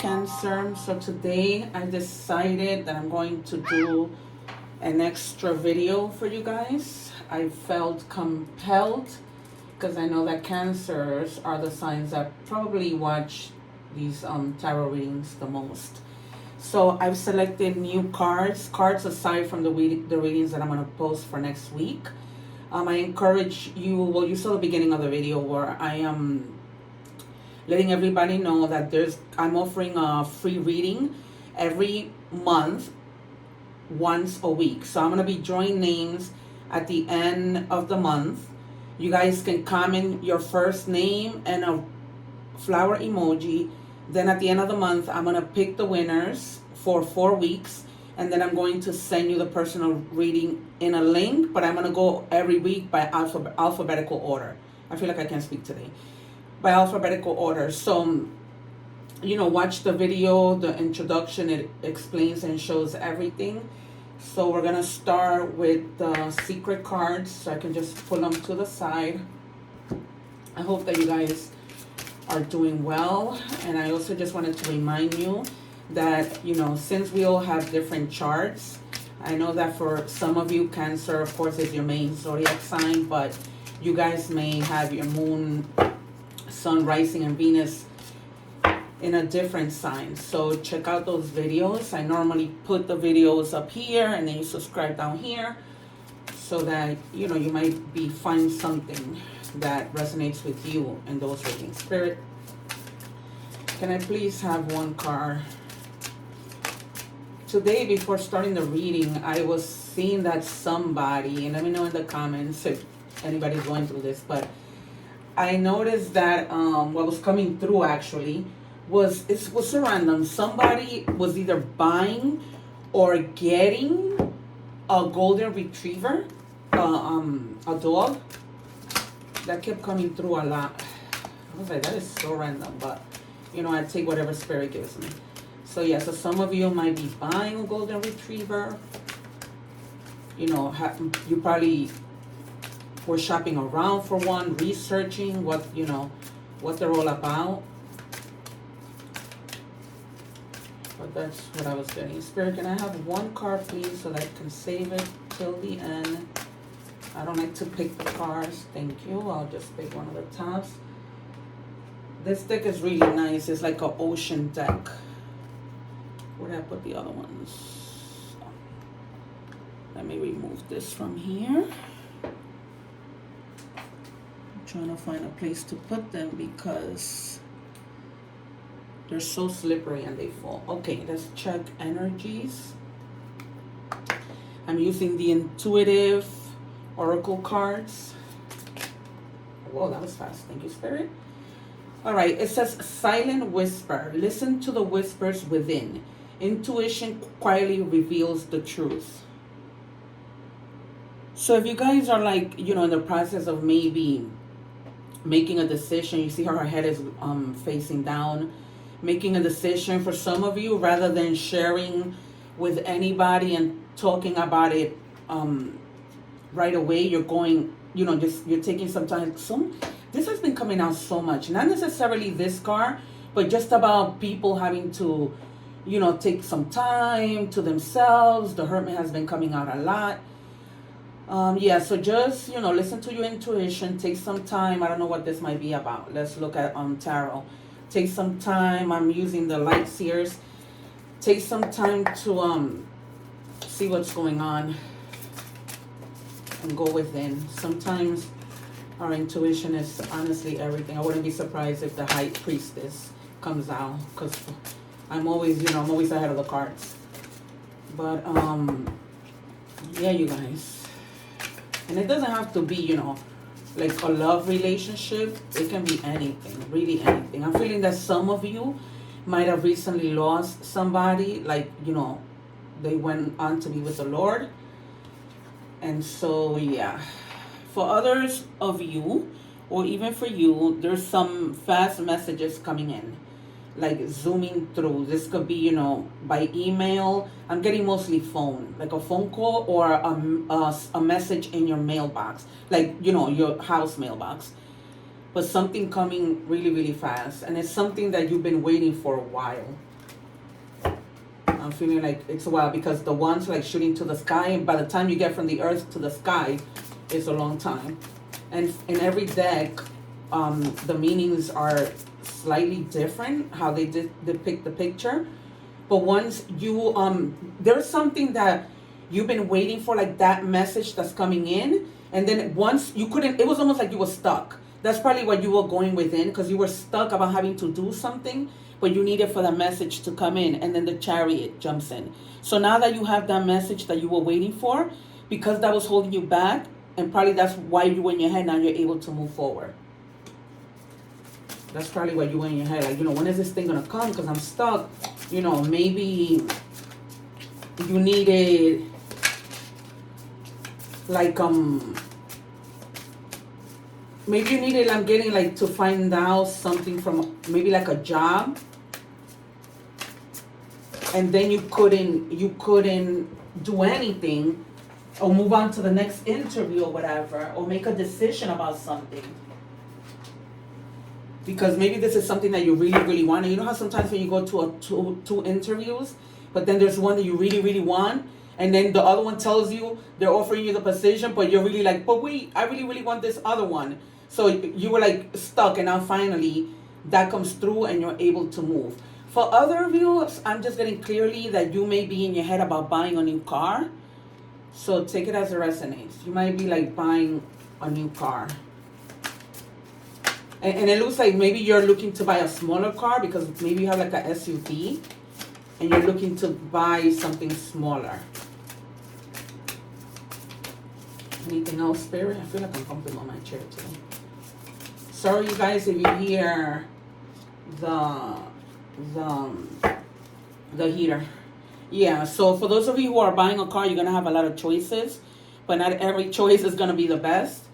Cancer. So today I decided that I'm going to do an extra video for you guys. I felt compelled because I know that Cancers are the signs that probably watch these tarot readings the most. So I've selected new cards aside from the readings that I'm going to post for next week. I encourage you, well, you saw the beginning of the video where I am letting everybody know that I'm offering a free reading every month, once a week. So I'm going to be drawing names at the end of the month. You guys can comment your first name and a flower emoji. Then at the end of the month, I'm going to pick the winners for 4 weeks. And then I'm going to send you the personal reading in a link. But I'm going to go every week by alphabetical order. I feel like I can't speak today. By alphabetical order. So, watch the video, the introduction. It explains and shows everything. So we're going to start with the secret cards. So I can just pull them to the side. I hope that you guys are doing well. And I also just wanted to remind you that, since we all have different charts, I know that for some of you, Cancer, of course, is your main zodiac sign, but you guys may have your moon, sun, rising, and Venus in a different sign. So check out those videos. I normally put the videos up here and then you subscribe down here so that, you might find something that resonates with you in those readings. Spirit, can I please have one card? Today, before starting the reading, I was seeing that somebody, and let me know in the comments if anybody's going through this, but I noticed that what was coming through actually was so random. Somebody was either buying or getting a golden retriever, a dog. That kept coming through a lot. I was like, that is so random, but I take whatever spirit gives me. So yeah, so some of you might be buying a golden retriever. You probably were shopping around for one, researching what they're all about. But that's what I was getting. Spirit, can I have one card, please, so that I can save it till the end? I don't like to pick the cards. Thank you. I'll just pick one of the tops. This deck is really nice. It's like an ocean deck. Where did I put the other ones? Let me remove this from here. Trying to find a place to put them because they're so slippery and they fall. Okay, let's check energies. I'm using the intuitive oracle cards. Whoa, that was fast. Thank you, Spirit. All right, it says silent whisper. Listen to the whispers within. Intuition quietly reveals the truth. So if you guys are like, in the process of maybe making a decision, you see how her head is facing down, making a decision for some of you, rather than sharing with anybody and talking about it right away, you're going, you're taking some time. This has been coming out so much, not necessarily this card, but just about people having to, take some time to themselves. The Hermit has been coming out a lot. Yeah, so just, listen to your intuition. Take some time. I don't know what this might be about. Let's look at tarot. Take some time. I'm using the light seers. Take some time to see what's going on and go within. Sometimes our intuition is honestly everything. I wouldn't be surprised if the High Priestess comes out, because I'm always ahead of the cards. But yeah, you guys. And it doesn't have to be, like a love relationship. It can be anything, really anything. I'm feeling that some of you might have recently lost somebody, like, they went on to be with the Lord. And so, yeah. For others of you, or even for you, there's some fast messages coming in, like zooming through. This could be, by email. I'm getting mostly phone, like a phone call or a message in your mailbox, like, your house mailbox. But something coming really, really fast. And it's something that you've been waiting for a while. I'm feeling like it's a while because the ones like shooting to the sky, and by the time you get from the earth to the sky, it's a long time. And in every deck, the meanings are slightly different, how they depict the picture. But once you, there's something that you've been waiting for, like that message that's coming in. And then once you couldn't, it was almost like you were stuck. That's probably what you were going within, because you were stuck about having to do something, but you needed for the message to come in. And then the Chariot jumps in. So now that you have that message that you were waiting for, because that was holding you back, and probably that's why you were in your head, now you're able to move forward. That's probably what you were in your head. Like, when is this thing going to come? Because I'm stuck. Maybe you needed, like, maybe you needed, I'm getting, like, to find out something from, maybe, like, a job. And then you couldn't do anything or move on to the next interview or whatever, or make a decision about something. Because maybe this is something that you really, really want. And you know how sometimes when you go to two interviews, but then there's one that you really, really want, and then the other one tells you they're offering you the position, but you're really like, but wait, I really, really want this other one. So you were like stuck, and now finally that comes through and you're able to move. For other viewers, I'm just getting clearly that you may be in your head about buying a new car. So take it as it resonates. You might be like buying a new car. And it looks like maybe you're looking to buy a smaller car, because maybe you have like a SUV and you're looking to buy something smaller. Anything else, Spirit? I feel like I'm comfortable on my chair today. Sorry, you guys, if you hear the heater. Yeah, so for those of you who are buying a car, you're going to have a lot of choices, but not every choice is going to be the best.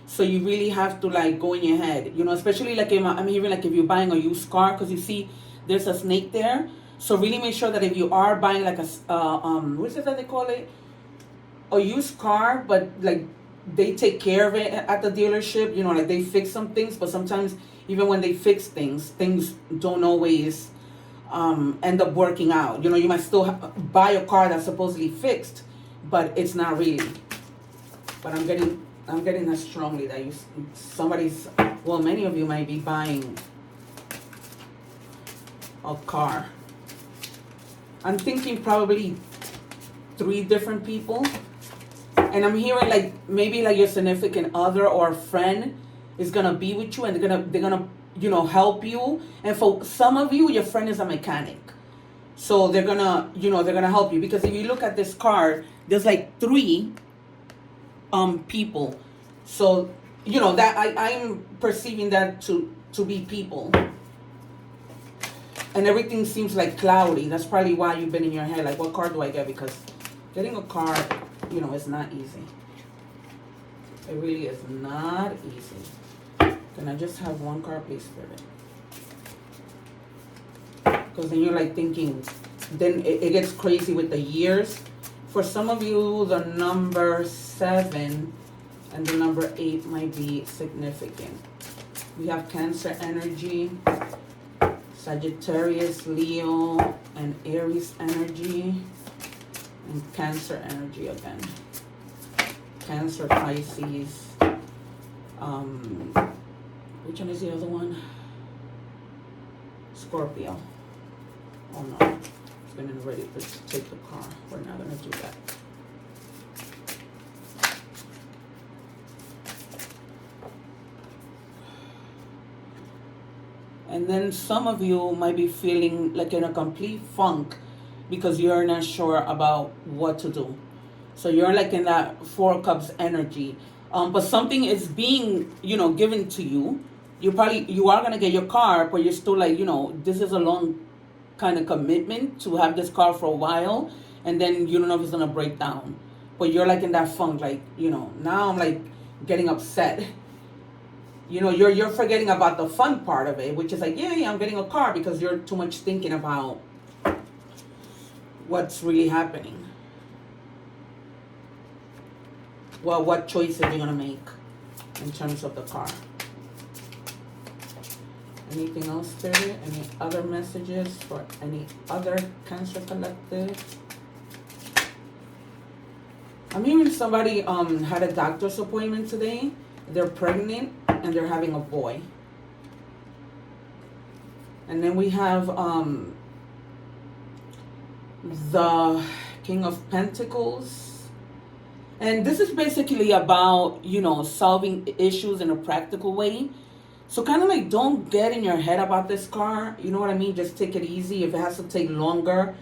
So you really have to like go in your head, especially like I'm hearing like if you're buying a used car, because you see there's a snake there. So really make sure that if you are buying like what is it that they call it? A used car, but like they take care of it at the dealership, like they fix some things, but sometimes even when they fix things don't always end up working out. You might still buy a car that's supposedly fixed, but it's not really. But I'm getting that strongly that many of you might be buying a car. I'm thinking probably 3 different people. And I'm hearing like maybe like your significant other or a friend is gonna be with you, and they're gonna help you. And for some of you, your friend is a mechanic. So they're gonna help you, because if you look at this card, there's like 3 people. So that I'm perceiving that to be people, and everything seems like cloudy. That's probably why you've been in your head like, what card do I get? Because getting a card, it's not easy. It really is not easy. Can I just have one card, please, Spirit? Because then you're like thinking, then it gets crazy with the years. For some of you, the number 7 and the number 8 might be significant. We have Cancer energy, Sagittarius, Leo, and Aries energy, and Cancer energy again. Cancer, Pisces. Which one is the other one? Scorpio. Oh no, it's been ready to take the car. We're not gonna do that. And then some of you might be feeling like in a complete funk because you're not sure about what to do. So you're like in that 4 cups energy. But something is being, given to you. You are going to get your car, but you're still like, this is a long kind of commitment to have this car for a while. And then you don't know if it's going to break down. But you're like in that funk, like, now I'm like getting upset. You're forgetting about the fun part of it, which is like, yeah, I'm getting a car, because you're too much thinking about what's really happening. Well, what choices you're going to make in terms of the car. Anything else, Spirit? Any other messages for any other Cancer Collective? I'm hearing somebody had a doctor's appointment today. They're pregnant and they're having a boy. And then we have the King of Pentacles. And this is basically about, you know, solving issues in a practical way. So kind of like, don't get in your head about this card. You know what I mean? Just take it easy. If it has to take longer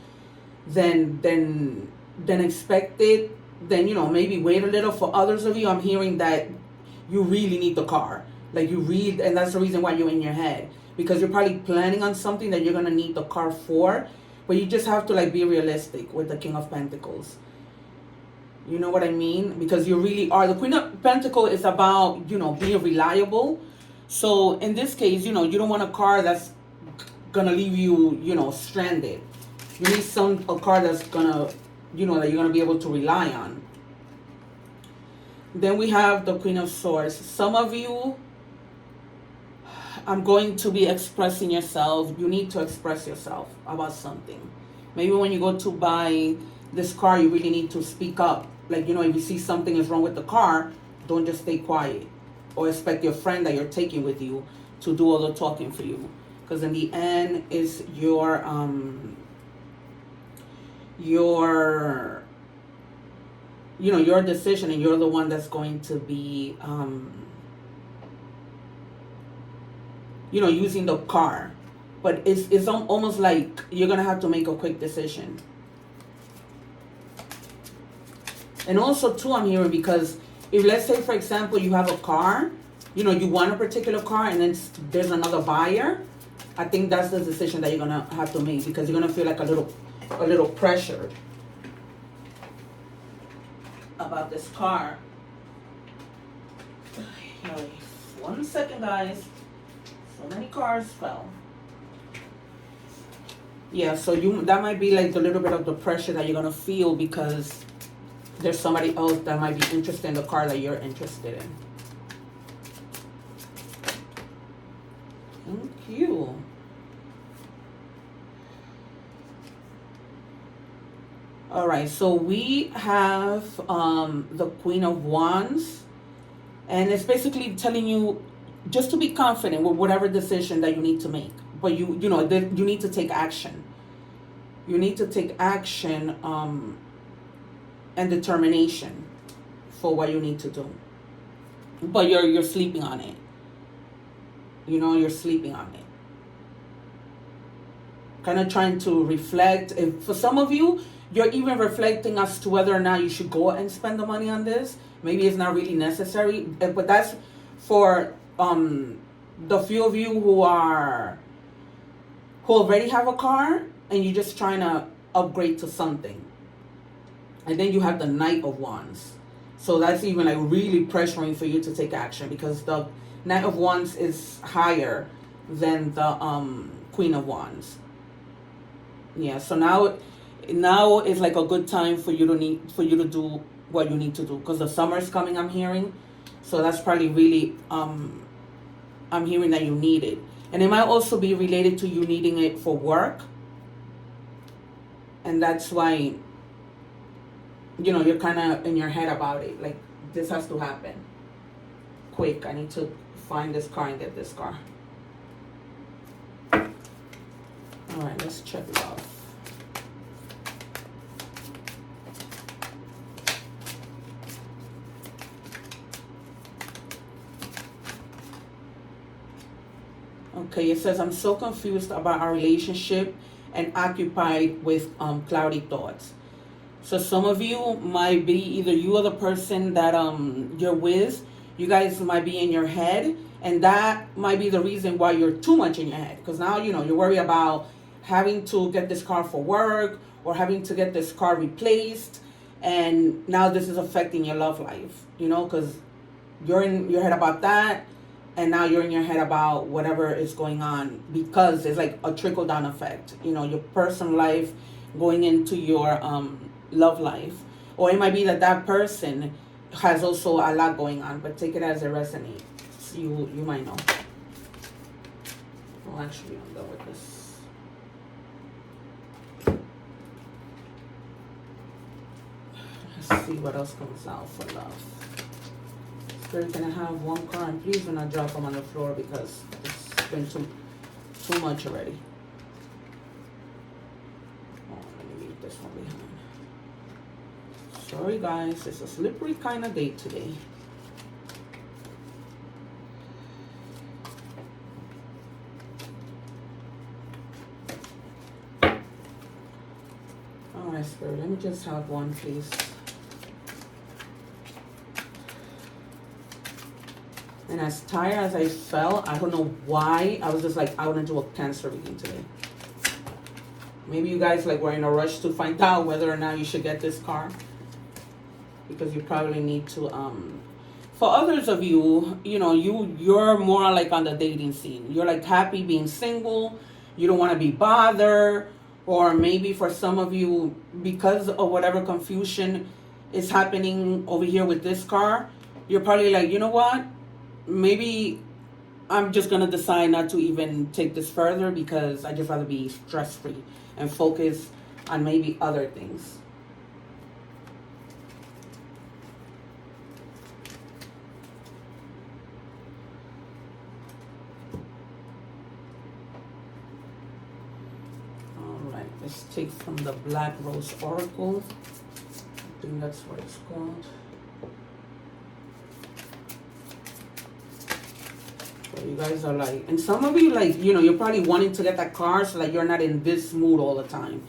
than expected, then, you know, maybe wait a little. For others of you, I'm hearing that you really need the car. Like you read, and that's the reason why you're in your head. Because you're probably planning on something that you're going to need the car for. But you just have to like be realistic with the King of Pentacles. You know what I mean? Because you really are. The Queen of Pentacles is about, you know, being reliable. So in this case, you know, you don't want a car that's going to leave you, you know, stranded. You need a car that's going to, you know, that you're going to be able to rely on. Then we have the Queen of Swords. Some of you, I'm going to be expressing yourself. You need to express yourself about something. Maybe when you go to buy this car, you really need to speak up. Like, you know, if you see something is wrong with the car, don't just stay quiet. Or expect your friend that you're taking with you to do all the talking for you. Because in the end, it's your you know, your decision, and you're the one that's going to be you know, using the car. But it's almost like you're gonna have to make a quick decision. And also too, I'm hearing, because if, let's say for example, you have a car, you know, you want a particular car, and then there's another buyer, I think that's the decision that you're gonna have to make, because you're gonna feel like a little pressured about this car. 1 second, guys. So many cars fell. Yeah, so that might be like a little bit of the pressure that you're gonna feel, because there's somebody else that might be interested in the car that you're interested in. Thank you. All right, so we have the Queen of Wands, and it's basically telling you just to be confident with whatever decision that you need to make. But you know, you need to take action. You need to take action and determination for what you need to do. But you're sleeping on it. You know, you're sleeping on it. Kind of trying to reflect. If for some of you, you're even reflecting as to whether or not you should go and spend the money on this. Maybe it's not really necessary. But that's for the few of you who already have a car and you're just trying to upgrade to something. And then you have the Knight of Wands. So that's even like really pressuring for you to take action, because the Knight of Wands is higher than the Queen of Wands. Yeah, so now is like a good time for you to do what you need to do, because the summer is coming, I'm hearing. So that's probably really I'm hearing that you need it. And it might also be related to you needing it for work. And that's why, you know, you're kind of in your head about it. Like, this has to happen. Quick, I need to find this car and get this car. All right, let's check it out. Okay, it says, I'm so confused about our relationship and occupied with cloudy thoughts. So some of you might be, either you or the person that you're with, you guys might be in your head, and that might be the reason why you're too much in your head. Because now, you know, you're worried about having to get this car for work or having to get this car replaced, and now this is affecting your love life, you know, because you're in your head about that, and now you're in your head about whatever is going on, because it's like a trickle-down effect, you know, your personal life going into your love life. Or it might be that person has also a lot going on, but take it as it resonates. You might know. Well, actually, I'm done with this. Let's see what else comes out for love. Spirit, can I have one card? And please do not drop them on the floor because it's been too much already. Oh, let me leave this one behind. Sorry guys, it's a slippery kind of day today. Alright, Spirit, let me just have one, please. And as tired as I felt, I don't know why, I was just like, I want to do a Cancer reading today. Maybe you guys like were in a rush to find out whether or not you should get this card. Because you probably need to, for others of you, you know, you're more like on the dating scene. You're like happy being single. You don't want to be bothered. Or maybe for some of you, because of whatever confusion is happening over here with this card, you're probably like, you know what? Maybe I'm just going to decide not to even take this further because I just rather be stress-free and focus on maybe other things. Alright, let's take from the Black Rose Oracle. I think that's what it's called. You guys are like, and some of you like, you know, you're probably wanting to get that card so that you're not in this mood all the time.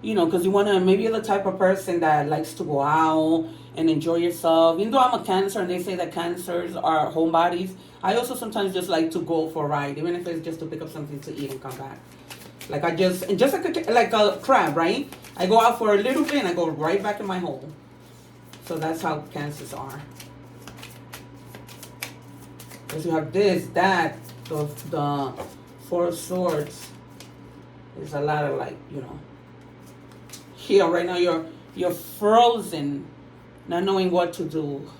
You know, because you want to, maybe you're the type of person that likes to go out and enjoy yourself. Even though I'm a Cancer and they say that Cancers are homebodies, I also sometimes just like to go for a ride, even if it's just to pick up something to eat and come back. Like I just, and just like a crab, right? I go out for a little bit and I go right back in my hole. So that's how Cancers are. Because you have this, that, the Four of Swords. There's a lot of like, you know. Here, right now, you're frozen, not knowing what to do.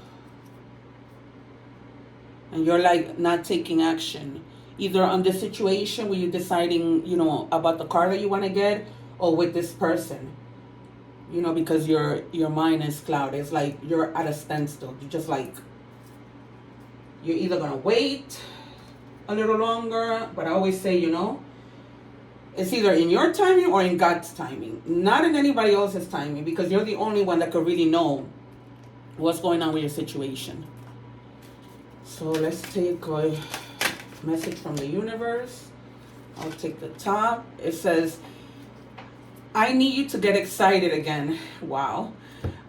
And you're like not taking action. Either on this situation where you're deciding, you know, about the car that you want to get, or with this person. You know, because your mind is clouded. It's like you're at a standstill. You're just like, you're either going to wait a little longer, but I always say, you know, it's either in your timing or in God's timing, not in anybody else's timing, because you're the only one that could really know what's going on with your situation. So let's take a message from the universe. I'll take the top. It says, I need you to get excited again. Wow.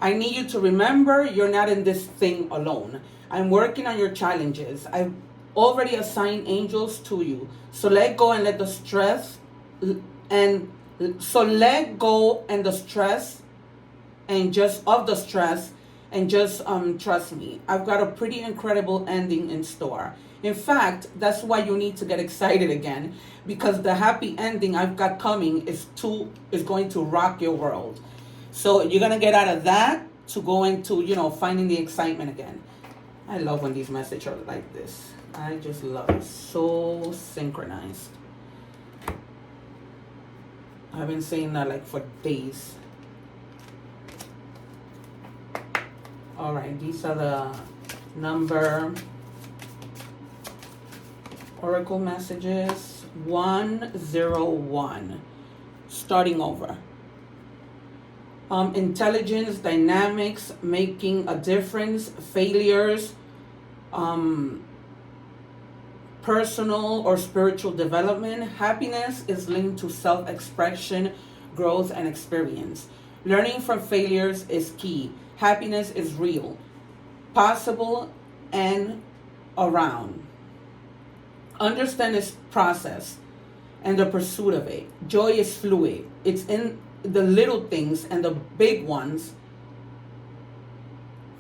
I need you to remember you're not in this thing alone. I'm working on your challenges. I've already assigned angels to you. So let go and let the stress and the stress and just of the stress and just trust me. I've got a pretty incredible ending in store. In fact, that's why you need to get excited again, because the happy ending I've got coming is going to rock your world. So you're gonna get out of that to going to, you know, finding the excitement again. I love when these messages are like this. I just love it. So synchronized. I've been saying that like for days. All right, these are the number oracle messages. 101. Starting over. Intelligence, dynamics, making a difference, failures, personal or spiritual development. Happiness is linked to self-expression, growth, and experience. Learning from failures is key. Happiness is real, possible, and around. Understand this process and the pursuit of it. Joy is fluid. It's in the little things and the big ones.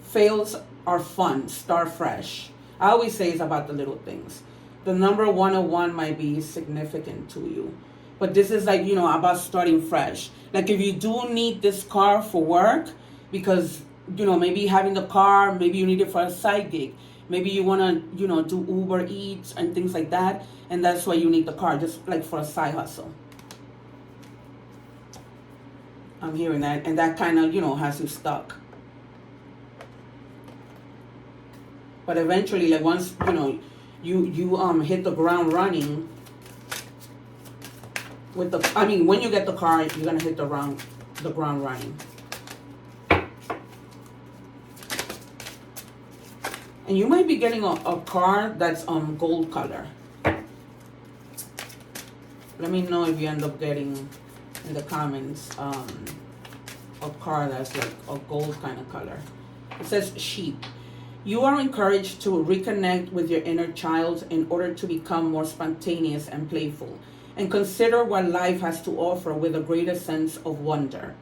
Fails are fun. Start fresh. I always say it's about the little things. The number 101 might be significant to you. But this is like, you know, about starting fresh. Like if you do need this car for work, because, you know, maybe having the car, maybe you need it for a side gig. Maybe you want to, do Uber Eats and things like that. And that's why you need the car, just like for a side hustle. I'm hearing that. And that kind of, has you stuck. But eventually, like once, you hit the ground running with when you get the car, you're going to hit the ground running. And you might be getting a car that's gold color. Let me know if you end up getting in the comments a car that's like a gold kind of color. It says sheep. You are encouraged to reconnect with your inner child in order to become more spontaneous and playful, and consider what life has to offer with a greater sense of wonder.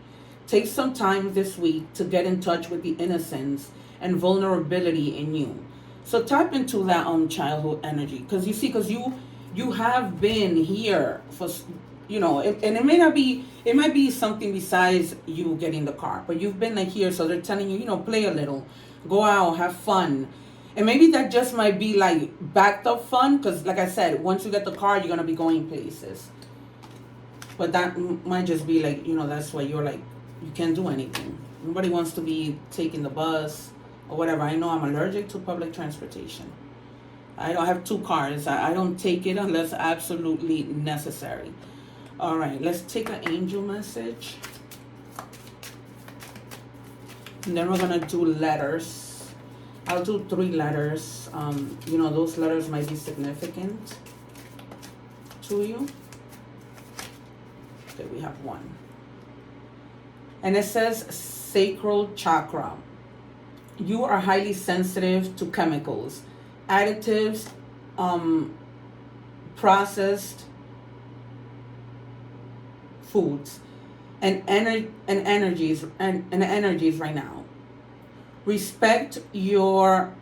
Take some time this week to get in touch with the innocence and vulnerability in you. So tap into that childhood energy, because you have been here for, and it might be something besides you getting the car, but you've been like here, so they're telling you, play a little, go out, have fun. And maybe that just might be like backed up fun, because like I said, once you get the car, you're going to be going places. But that might just be like, that's why you're like, you can't do anything. Nobody wants to be taking the bus or whatever. I know I'm allergic to public transportation. I don't have 2 cars. I don't take it unless absolutely necessary. All right, let's take an angel message. And then we're going to do letters. I'll do 3 letters. Those letters might be significant to you. Okay, we have 1. And it says sacral chakra. You are highly sensitive to chemicals, additives, processed foods, and energies right now. Respect your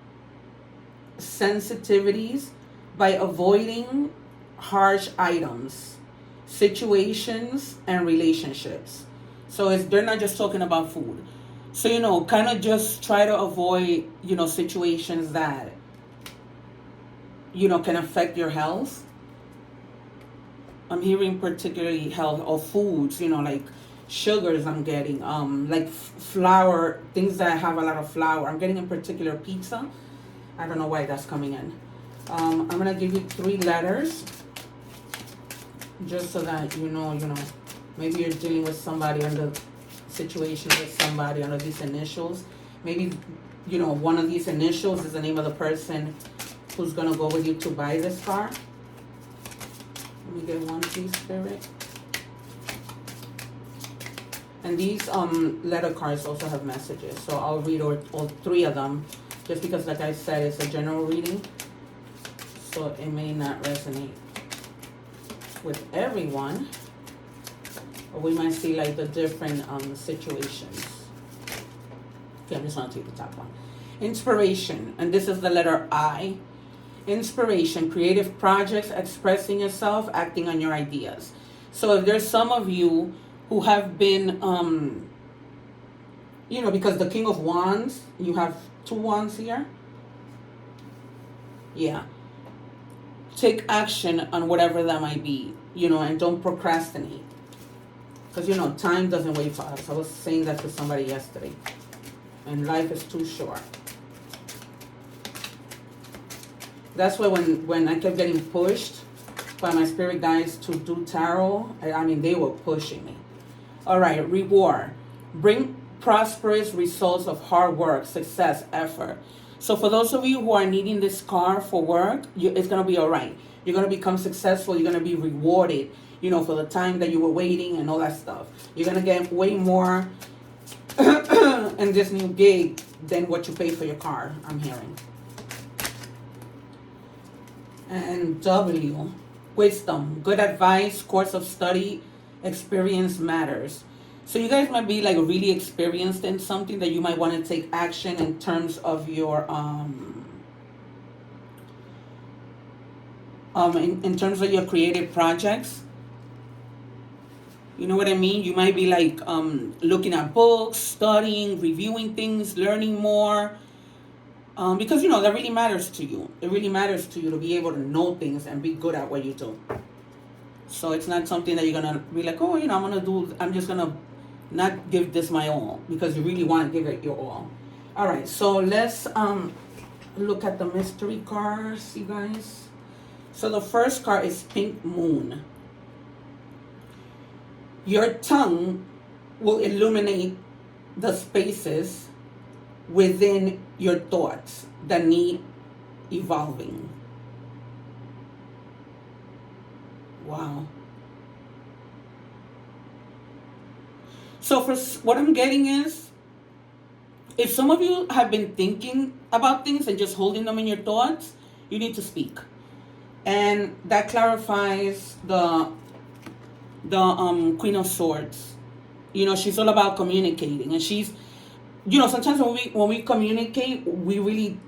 sensitivities by avoiding harsh items, situations, and relationships. So they're not just talking about food. So, kind of just try to avoid, situations that, can affect your health. I'm hearing particularly health or foods, like sugars I'm getting, like flour, things that have a lot of flour. I'm getting in particular pizza. I don't know why that's coming in. I'm going to give you 3 letters just so that maybe you're dealing with somebody under situation with somebody under these initials. Maybe, one of these initials is the name of the person who's going to go with you to buy this car. Let me get 1, please, Spirit. And these letter cards also have messages. So I'll read all 3 of them, just because, like I said, it's a general reading. So it may not resonate with everyone. Or we might see like the different situations. Okay, I'm just going to take the top one. Inspiration, and this is the letter I. Inspiration, creative projects, expressing yourself, acting on your ideas. So if there's some of you who have been, because the King of Wands, you have 2 wands here. Yeah. Take action on whatever that might be, and don't procrastinate. Because, time doesn't wait for us. I was saying that to somebody yesterday. And life is too short. That's why when I kept getting pushed by my spirit guides to do tarot, they were pushing me. All right, reward. Bring prosperous results of hard work, success, effort. So for those of you who are needing this car for work, it's going to be all right. You're going to become successful. You're going to be rewarded, for the time that you were waiting and all that stuff. You're going to get way more in this new gig than what you paid for your car, I'm hearing. And W, wisdom, good advice, course of study, experience matters. So you guys might be like really experienced in something that you might want to take action in terms of your in terms of your creative projects. You know what I mean? You might be like looking at books, studying, reviewing things, learning more. Because, you know, that really matters to you. It really matters to you to be able to know things and be good at what you do. So it's not something that you're going to be like, oh, you know, I'm just going to not give this my all, because you really want to give it your all. All right, so let's look at the mystery cards, you guys. So the first card is Pink Moon. Your tongue will illuminate the spaces within your thoughts that need evolving. Wow. So for what I'm getting is, if some of you have been thinking about things and just holding them in your thoughts, you need to speak. And that clarifies the Queen of Swords. You know, she's all about communicating, and she's, you know, sometimes when we communicate, we really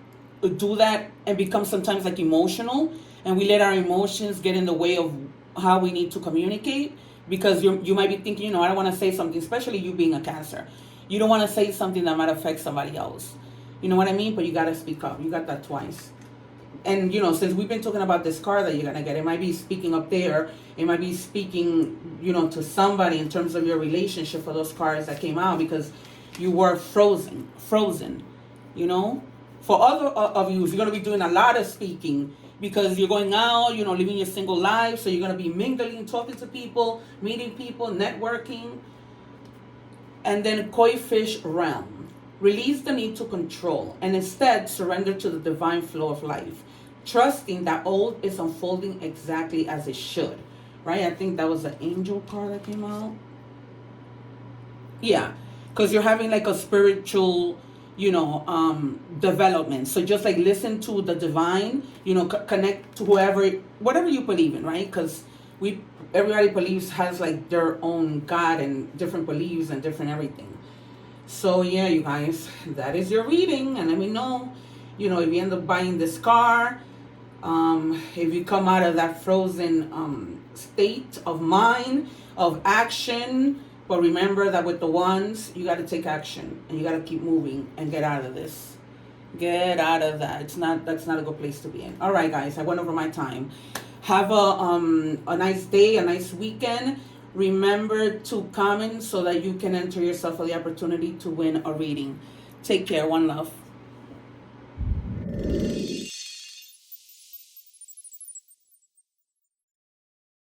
do that and become sometimes like emotional, and we let our emotions get in the way of how we need to communicate, because you might be thinking, you know, I don't want to say something, especially you being a Cancer. You don't want to say something that might affect somebody else. You know what I mean? But you got to speak up. You got that twice. And, you know, since we've been talking about this card that you're going to get, it might be speaking up there. It might be speaking, you know, to somebody in terms of your relationship for those cards that came out, because you were frozen, you know. For other of you, you're going to be doing a lot of speaking, because you're going out, you know, living your single life. So you're going to be mingling, talking to people, meeting people, networking. And then Koi Fish Realm. Release the need to control and instead surrender to the divine flow of life, trusting that all is unfolding exactly as it should. Right? I think that was the angel card that came out. Yeah, because you're having like a spiritual, you know, development. So just like listen to the divine, you know, connect to whatever you believe in, right? Because everybody believes, has like their own God and different beliefs and different everything. So yeah, you guys, that is your reading, and let me know, you know, if you end up buying this car, if you come out of that frozen state of mind, of action. But remember that with the ones, you got to take action, and you got to keep moving and get out of this. Get out of that. That's not a good place to be in. All right, guys, I went over my time. Have a nice day, a nice weekend. Remember to comment so that you can enter yourself for the opportunity to win a reading. Take care. One love.